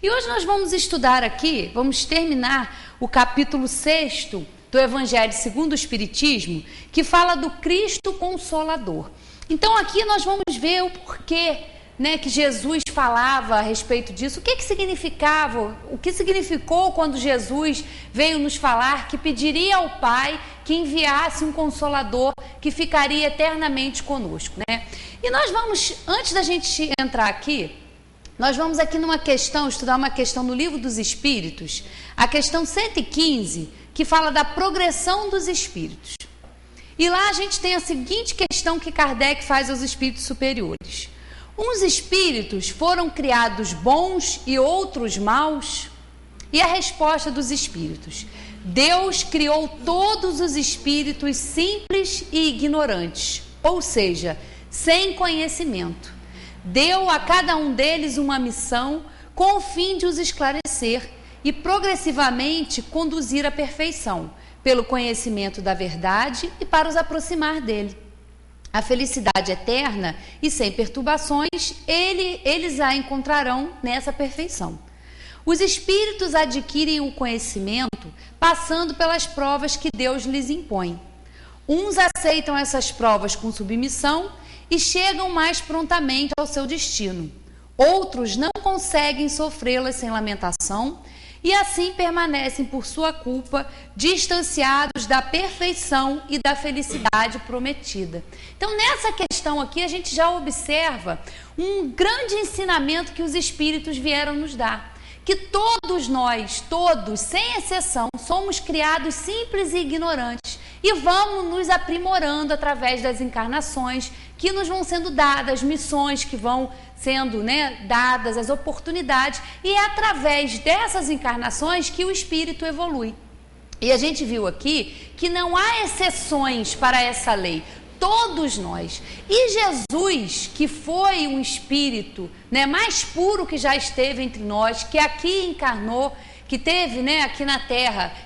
E hoje nós vamos estudar aqui, vamos terminar o capítulo 6º do Evangelho segundo o Espiritismo, que fala do Cristo Consolador. Então aqui nós vamos ver o porquê, né, que Jesus falava a respeito disso, o que significava, o que significou quando Jesus veio nos falar que pediria ao Pai que enviasse um Consolador que ficaria eternamente conosco, né? E nós vamos, antes da gente entrar aqui, nós vamos aqui numa questão, estudar uma questão no Livro dos Espíritos, a questão 115, que fala da progressão dos espíritos. E lá a gente tem a seguinte questão que Kardec faz aos espíritos superiores. Uns espíritos foram criados bons e outros maus? E a resposta dos espíritos: Deus criou todos os espíritos simples e ignorantes, ou seja, sem conhecimento. Deu a cada um deles uma missão com o fim de os esclarecer e progressivamente conduzir à perfeição, pelo conhecimento da verdade e para os aproximar dele. A felicidade eterna e sem perturbações, eles a encontrarão nessa perfeição. Os espíritos adquirem o conhecimento passando pelas provas que Deus lhes impõe. Uns aceitam essas provas com submissão e chegam mais prontamente ao seu destino. Outros não conseguem sofrê-las sem lamentação e assim permanecem por sua culpa distanciados da perfeição e da felicidade prometida. Então, nessa questão aqui, a gente já observa um grande ensinamento que os espíritos vieram nos dar. Que todos nós, todos, sem exceção, somos criados simples e ignorantes e vamos nos aprimorando através das encarnações que nos vão sendo dadas, missões que vão sendo, né, dadas, as oportunidades, e é através dessas encarnações que o espírito evolui. E a gente viu aqui que não há exceções para essa lei. Todos nós. E Jesus, que foi um espírito, né, mais puro que já esteve entre nós, que aqui encarnou, que teve, né,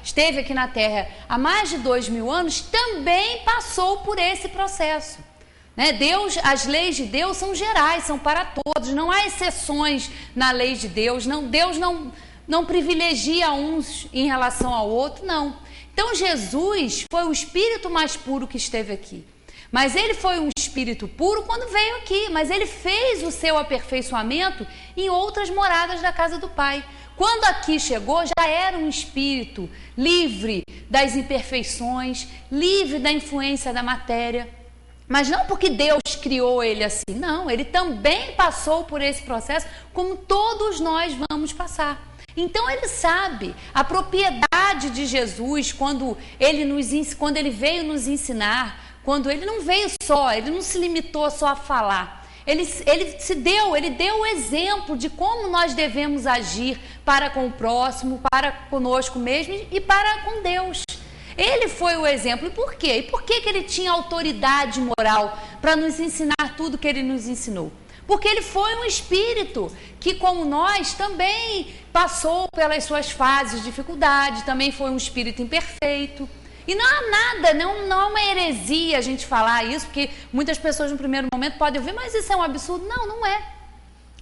esteve aqui na Terra há mais de 2000 anos, também passou por esse processo. Né? As leis de Deus são gerais, são para todos, não há exceções na lei de Deus, Deus não privilegia uns em relação ao outro, não. Então Jesus foi o espírito mais puro que esteve aqui. Mas ele foi um espírito puro quando veio aqui, mas ele fez o seu aperfeiçoamento em outras moradas da casa do Pai. Quando aqui chegou, já era um espírito livre das imperfeições, livre da influência da matéria. Mas não porque Deus criou ele assim, não, ele também passou por esse processo, como todos nós vamos passar. Então ele sabe a propriedade de Jesus quando ele veio nos ensinar. Quando ele não veio só, ele não se limitou só a falar. Ele deu o exemplo de como nós devemos agir para com o próximo, para conosco mesmo e para com Deus. Ele foi o exemplo. E por quê? E por que ele tinha autoridade moral para nos ensinar tudo que ele nos ensinou? Porque ele foi um espírito que, como nós, também passou pelas suas fases de dificuldade, também foi um espírito imperfeito. E não há nada, não é uma heresia a gente falar isso, porque muitas pessoas no primeiro momento podem ouvir, mas isso é um absurdo. Não, não é.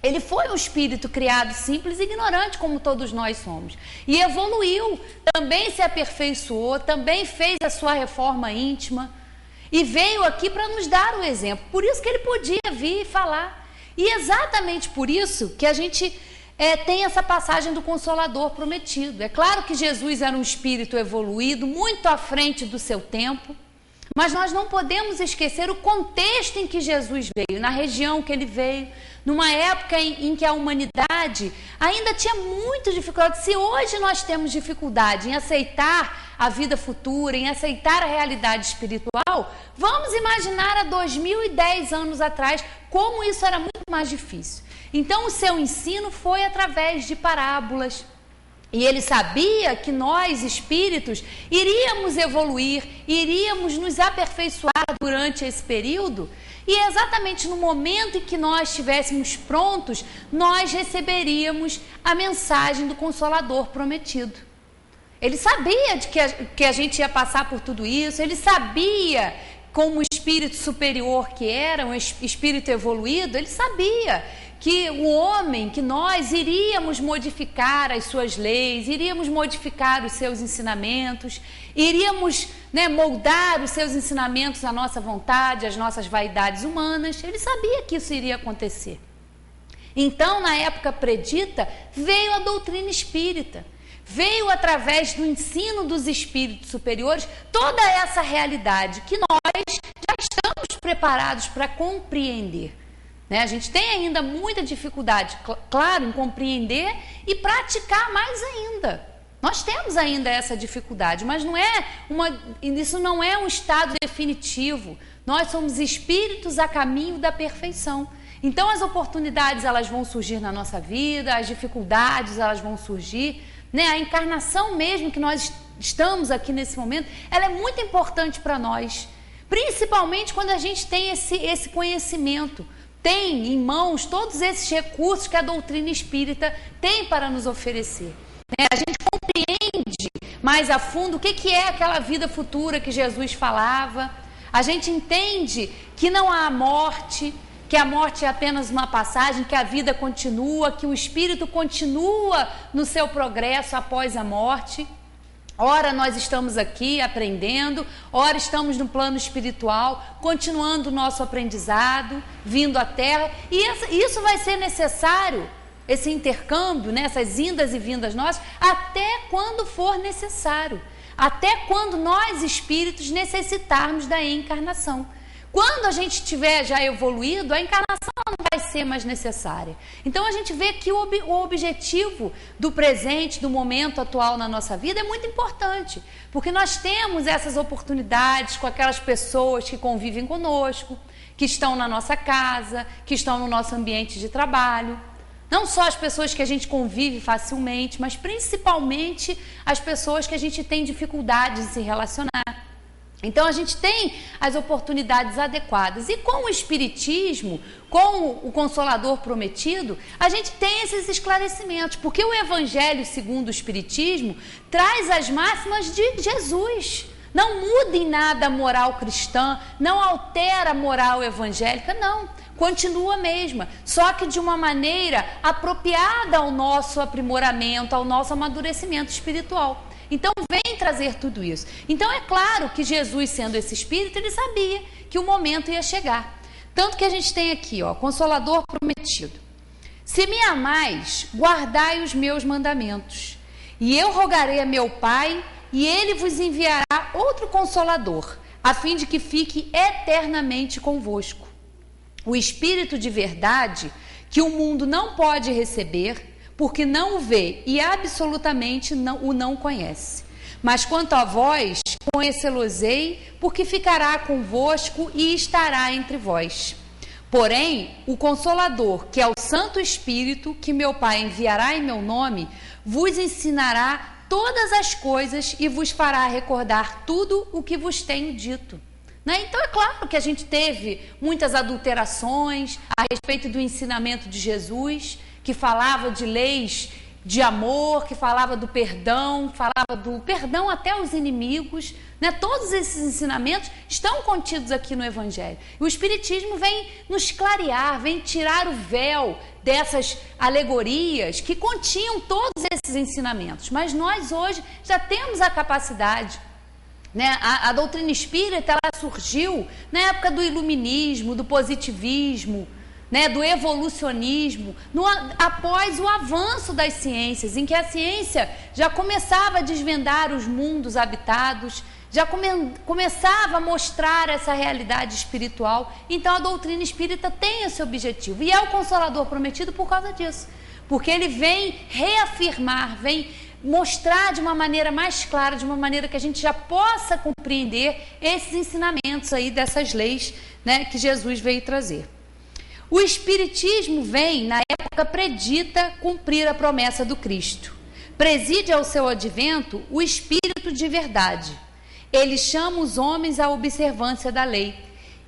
Ele foi um espírito criado simples e ignorante, como todos nós somos. E evoluiu, também se aperfeiçoou, também fez a sua reforma íntima e veio aqui para nos dar o exemplo. Por isso que ele podia vir e falar. E exatamente por isso que a gente tem essa passagem do Consolador prometido. É claro que Jesus era um espírito evoluído, muito à frente do seu tempo, mas nós não podemos esquecer o contexto em que Jesus veio, na região que ele veio, numa época em que a humanidade ainda tinha muita dificuldade. Se hoje nós temos dificuldade em aceitar a vida futura, em aceitar a realidade espiritual, vamos imaginar há 2010 anos atrás como isso era muito mais difícil. Então o seu ensino foi através de parábolas. E ele sabia que nós, espíritos, iríamos evoluir, iríamos nos aperfeiçoar durante esse período. E exatamente no momento em que nós estivéssemos prontos, nós receberíamos a mensagem do Consolador prometido. Ele sabia que a gente ia passar por tudo isso, ele sabia, como espírito superior que era, um espírito evoluído, ele sabia que o homem, que nós iríamos modificar as suas leis, iríamos modificar os seus ensinamentos, iríamos, moldar os seus ensinamentos à nossa vontade, às nossas vaidades humanas. Ele sabia que isso iria acontecer. Então, na época predita, veio a doutrina espírita. Veio através do ensino dos espíritos superiores toda essa realidade que nós já estamos preparados para compreender. A gente tem ainda muita dificuldade, claro, em compreender e praticar mais ainda. Nós temos ainda essa dificuldade, mas isso não é um estado definitivo. Nós somos espíritos a caminho da perfeição. Então as oportunidades elas vão surgir na nossa vida, as dificuldades elas vão surgir. A encarnação mesmo que nós estamos aqui nesse momento, ela é muito importante para nós, principalmente quando a gente tem esse conhecimento, tem em mãos todos esses recursos que a doutrina espírita tem para nos oferecer. A gente compreende mais a fundo o que é aquela vida futura que Jesus falava, a gente entende que não há morte, que a morte é apenas uma passagem, que a vida continua, que o espírito continua no seu progresso após a morte. Ora nós estamos aqui aprendendo, ora estamos no plano espiritual, continuando o nosso aprendizado, vindo à Terra, e isso vai ser necessário, esse intercâmbio, essas indas e vindas nossas, até quando for necessário, até quando nós espíritos necessitarmos da encarnação. Quando a gente estiver já evoluído, a encarnação não vai ser mais necessária. Então a gente vê que o objetivo do presente, do momento atual na nossa vida é muito importante, porque nós temos essas oportunidades com aquelas pessoas que convivem conosco, que estão na nossa casa, que estão no nosso ambiente de trabalho. Não só as pessoas que a gente convive facilmente, mas principalmente as pessoas que a gente tem dificuldade de se relacionar. Então a gente tem as oportunidades adequadas e com o Espiritismo, com o Consolador Prometido, a gente tem esses esclarecimentos, porque o Evangelho segundo o Espiritismo traz as máximas de Jesus. Não muda em nada a moral cristã, não altera a moral evangélica, não, continua a mesma, só que de uma maneira apropriada ao nosso aprimoramento, ao nosso amadurecimento espiritual. Então vem trazer tudo isso. Então é claro que Jesus, sendo esse Espírito, ele sabia que o momento ia chegar. Tanto que a gente tem aqui, Consolador Prometido. Se me amais, guardai os meus mandamentos, e eu rogarei a meu Pai, e ele vos enviará outro Consolador, a fim de que fique eternamente convosco. O Espírito de verdade, que o mundo não pode receber, porque não o vê e absolutamente o não conhece. Mas quanto a vós, conhecê-los-ei, porque ficará convosco e estará entre vós. Porém, o Consolador, que é o Santo Espírito, que meu Pai enviará em meu nome, vos ensinará todas as coisas e vos fará recordar tudo o que vos tenho dito. Então é claro que a gente teve muitas adulterações a respeito do ensinamento de Jesus, que falava de leis de amor, que falava do perdão até aos inimigos, Todos esses ensinamentos estão contidos aqui no Evangelho. E o Espiritismo vem nos clarear, vem tirar o véu dessas alegorias que continham todos esses ensinamentos. Mas nós hoje já temos a capacidade, A doutrina espírita ela surgiu na época do iluminismo, do positivismo, do evolucionismo, após o avanço das ciências, em que a ciência já começava a desvendar os mundos habitados, já começava a mostrar essa realidade espiritual. Então a doutrina espírita tem esse objetivo, e é o Consolador Prometido por causa disso, porque ele vem reafirmar, vem mostrar de uma maneira mais clara, de uma maneira que a gente já possa compreender esses ensinamentos aí dessas leis, que Jesus veio trazer. O Espiritismo vem, na época predita, cumprir a promessa do Cristo. Preside ao seu advento o Espírito de verdade. Ele chama os homens à observância da lei.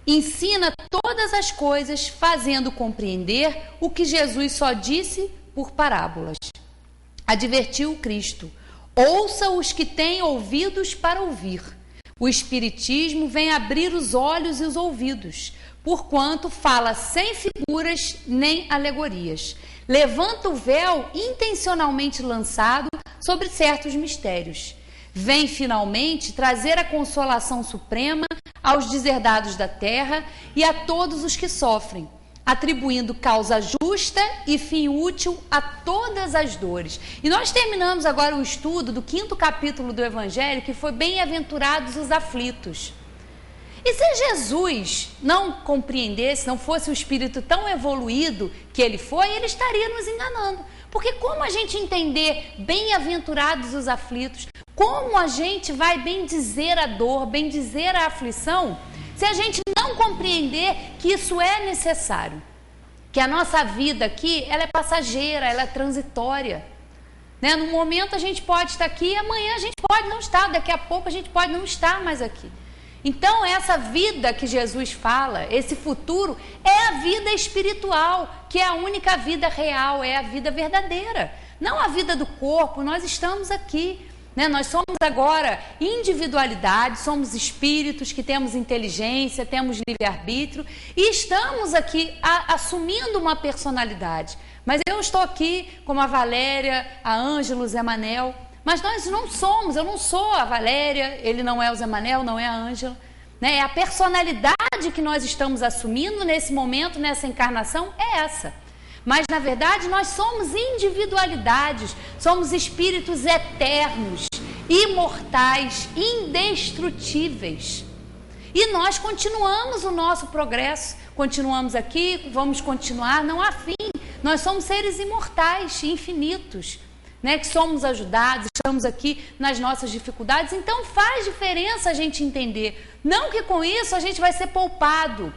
Ensina todas as coisas, fazendo compreender o que Jesus só disse por parábolas. Advertiu o Cristo: ouça os que têm ouvidos para ouvir. O Espiritismo vem abrir os olhos e os ouvidos, porquanto fala sem figuras nem alegorias. Levanta o véu intencionalmente lançado sobre certos mistérios. Vem finalmente trazer a consolação suprema aos deserdados da terra e a todos os que sofrem, atribuindo causa justa e fim útil a todas as dores. E nós terminamos agora o estudo do 5º capítulo do Evangelho, que foi bem-aventurados os aflitos. E se Jesus não compreendesse, não fosse o espírito tão evoluído que ele foi, ele estaria nos enganando. Porque como a gente entender bem-aventurados os aflitos, como a gente vai bendizer a dor, bendizer a aflição, se a gente não compreender que isso é necessário, que a nossa vida aqui, ela é passageira, ela é transitória, né? No momento a gente pode estar aqui, amanhã a gente pode não estar, daqui a pouco a gente pode não estar mais aqui. Então essa vida que Jesus fala, esse futuro, é a vida espiritual, que é a única vida real, é a vida verdadeira, não a vida do corpo. Nós estamos aqui, né? Nós somos agora individualidade, somos espíritos que temos inteligência, temos livre-arbítrio e estamos aqui assumindo uma personalidade. Mas eu estou aqui como a Valéria, a Ângela, o Zé Manel, mas nós não somos, eu não sou a Valéria, ele não é o Zé Manel, não é a Ângela, né? É a personalidade que nós estamos assumindo nesse momento, nessa encarnação, é essa. Mas, na verdade, nós somos individualidades, somos espíritos eternos, imortais, indestrutíveis. E nós continuamos o nosso progresso, continuamos aqui, vamos continuar, não há fim. Nós somos seres imortais, infinitos, né? Que somos ajudados, estamos aqui nas nossas dificuldades. Então, faz diferença a gente entender. Não que com isso a gente vai ser poupado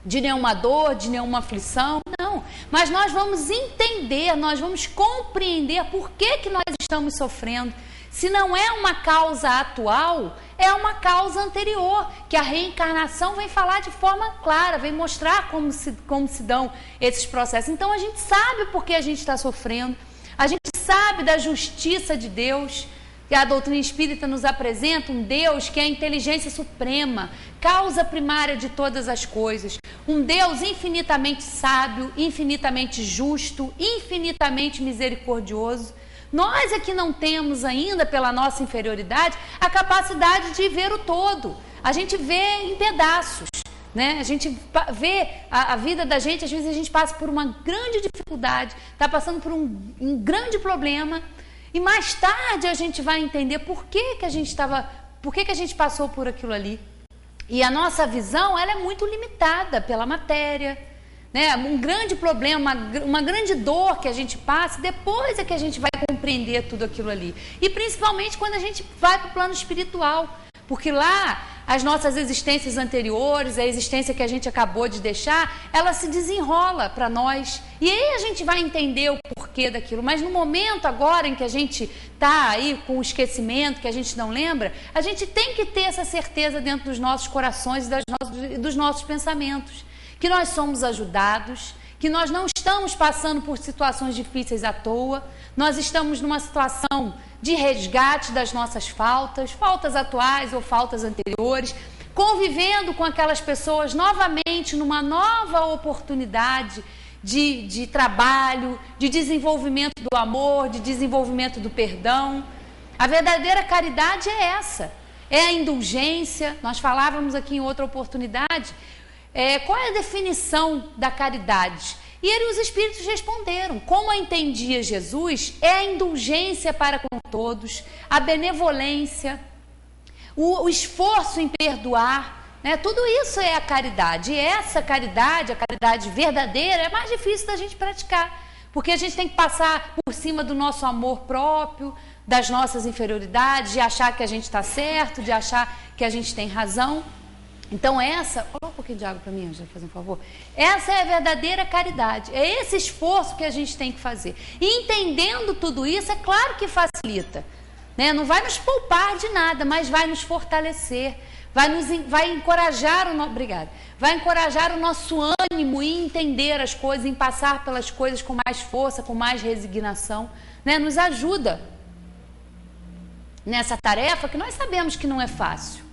de nenhuma dor, de nenhuma aflição, não. Mas nós vamos entender, nós vamos compreender por que nós estamos sofrendo. Se não é uma causa atual, é uma causa anterior, que a reencarnação vem falar de forma clara, vem mostrar como se dão esses processos. Então a gente sabe por que a gente está sofrendo, a gente sabe da justiça de Deus. E a doutrina espírita nos apresenta um Deus que é a inteligência suprema, causa primária de todas as coisas. Um Deus infinitamente sábio, infinitamente justo, infinitamente misericordioso. Nós é que não temos ainda, pela nossa inferioridade, a capacidade de ver o todo. A gente vê em pedaços, né? A gente vê a vida da gente, às vezes a gente passa por uma grande dificuldade, está passando por um grande problema. E mais tarde a gente vai entender por que a gente passou por aquilo ali. E a nossa visão, ela é muito limitada pela matéria, né? Um grande problema, uma grande dor que a gente passa, depois é que a gente vai compreender tudo aquilo ali. E principalmente quando a gente vai para o plano espiritual, porque lá as nossas existências anteriores, a existência que a gente acabou de deixar, ela se desenrola para nós. E aí a gente vai entender o porquê daquilo. Mas no momento agora em que a gente está aí com o esquecimento, que a gente não lembra, a gente tem que ter essa certeza dentro dos nossos corações e dos nossos pensamentos. Que nós somos ajudados, que nós não estamos passando por situações difíceis à toa, nós estamos numa situação de resgate das nossas faltas atuais ou faltas anteriores, convivendo com aquelas pessoas novamente numa nova oportunidade de trabalho, de desenvolvimento do amor, de desenvolvimento do perdão. A verdadeira caridade é essa, é a indulgência. Nós falávamos aqui em outra oportunidade, qual é a definição da caridade? E os espíritos responderam, como a entendia Jesus, é a indulgência para com todos, a benevolência, o esforço em perdoar, né? Tudo isso é a caridade. E essa caridade, a caridade verdadeira, é mais difícil da gente praticar, porque a gente tem que passar por cima do nosso amor próprio, das nossas inferioridades, de achar que a gente está certo, de achar que a gente tem razão. Então coloca um pouquinho de água para mim, Angela, fazer um favor. Essa é a verdadeira caridade, é esse esforço que a gente tem que fazer. E entendendo tudo isso, é claro que facilita, né? Não vai nos poupar de nada, mas vai nos fortalecer, vai encorajar vai encorajar o nosso ânimo em entender as coisas, em passar pelas coisas com mais força, com mais resignação, né? Nos ajuda nessa tarefa que nós sabemos que não é fácil.